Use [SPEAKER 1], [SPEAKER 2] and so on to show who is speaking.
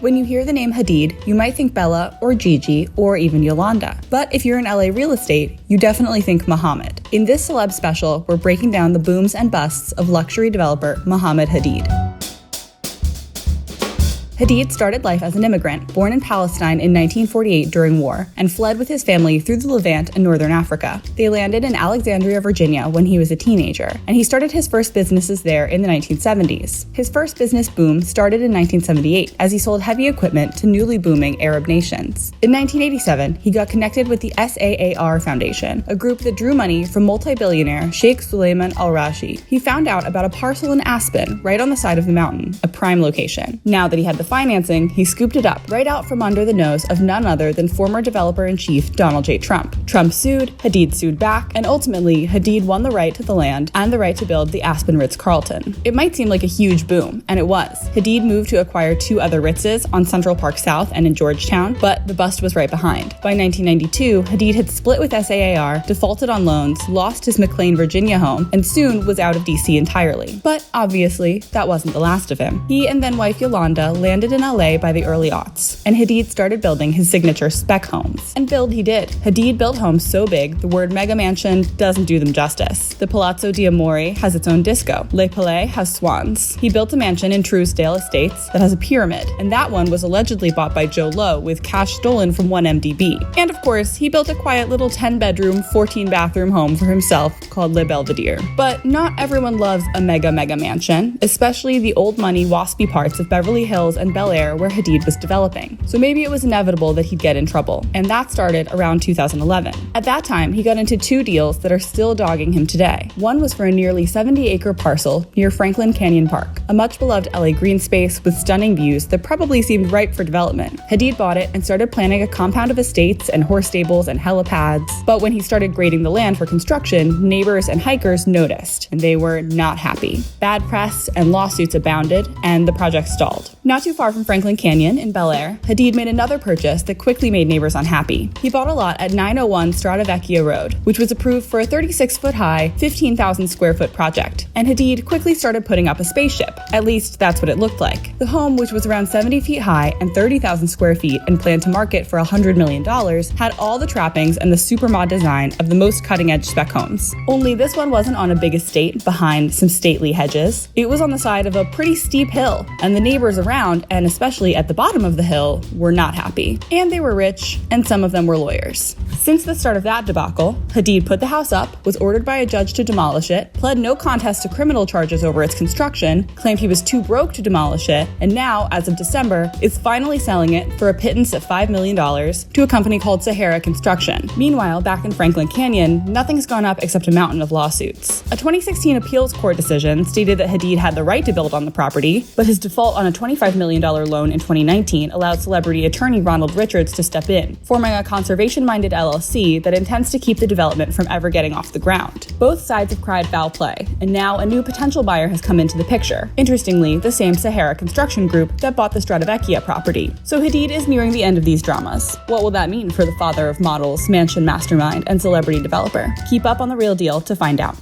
[SPEAKER 1] When you hear the name Hadid, you might think Bella or Gigi or even Yolanda. But if you're in LA real estate, you definitely think Mohamed. In this Celeb special, we're breaking down the booms and busts of luxury developer Mohamed Hadid. Hadid started life as an immigrant, born in Palestine in 1948 during war, and fled with his family through the Levant and northern Africa. They landed in Alexandria, Virginia when he was a teenager, and he started his first businesses there in the 1970s. His first business boom started in 1978 as he sold heavy equipment to newly booming Arab nations. In 1987, he got connected with the SAAR Foundation, a group that drew money from multi-billionaire Sheikh Suleiman al-Rashi. He found out about a parcel in Aspen, right on the side of the mountain, a prime location. Now that he had the financing, he scooped it up right out from under the nose of none other than former developer-in-chief Donald J. Trump. Trump sued, Hadid sued back, and ultimately, Hadid won the right to the land and the right to build the Aspen Ritz-Carlton. It might seem like a huge boom, and it was. Hadid moved to acquire 2 other Ritzes on Central Park South and in Georgetown, but the bust was right behind. By 1992, Hadid had split with SAAR, defaulted on loans, lost his McLean, Virginia home, and soon was out of DC entirely. But obviously, that wasn't the last of him. He and then-wife Yolanda landed in LA by the early aughts, and Hadid started building his signature spec homes. And build he did. Hadid built homes so big, the word mega mansion doesn't do them justice. The Palazzo di Amore has its own disco. Le Palais has swans. He built a mansion in Truesdale Estates that has a pyramid, and that one was allegedly bought by Joe Lowe with cash stolen from 1MDB. And of course, he built a quiet little 10-bedroom, 14-bathroom home for himself called Le Belvedere. But not everyone loves a mega mansion, especially the old money, waspy parts of Beverly Hills and Bel Air where Hadid was developing. So maybe it was inevitable that he'd get in trouble, and that started around 2011. At that time, he got into 2 deals that are still dogging him today. One was for a nearly 70-acre parcel near Franklin Canyon Park, a much-beloved LA green space with stunning views that probably seemed ripe for development. Hadid bought it and started planning a compound of estates and horse stables and helipads, but when he started grading the land for construction, neighbors and hikers noticed, and they were not happy. Bad press and lawsuits abounded, and the project stalled. Not too far from Franklin Canyon in Bel Air, Hadid made another purchase that quickly made neighbors unhappy. He bought a lot at 901 Strada Vecchia Road, which was approved for a 36-foot-high, 15,000-square-foot project, and Hadid quickly started putting up a spaceship. At least, that's what it looked like. The home, which was around 70 feet high and 30,000 square feet and planned to market for $100 million, had all the trappings and the supermod design of the most cutting-edge spec homes. Only this one wasn't on a big estate behind some stately hedges. It was on the side of a pretty steep hill, and the neighbors around, and especially at the bottom of the hill, were not happy. And they were rich, and some of them were lawyers. Since the start of that debacle, Hadid put the house up, was ordered by a judge to demolish it, pled no contest to criminal charges over its construction, claimed he was too broke to demolish it, and now, as of December, is finally selling it for a pittance of $5 million to a company called Sahara Construction. Meanwhile, back in Franklin Canyon, nothing's gone up except a mountain of lawsuits. A 2016 appeals court decision stated that Hadid had the right to build on the property, but his default on a $25 million loan in 2019 allowed celebrity attorney Ronald Richards to step in, forming a conservation-minded LLC that intends to keep the development from ever getting off the ground. Both sides have cried foul play, and now a new potential buyer has come into the picture. Interestingly, the same Sahara Construction Group that bought the Strada Vecchia property. So Hadid is nearing the end of these dramas. What will that mean for the father of models, mansion mastermind, and celebrity developer? Keep up on The Real Deal to find out.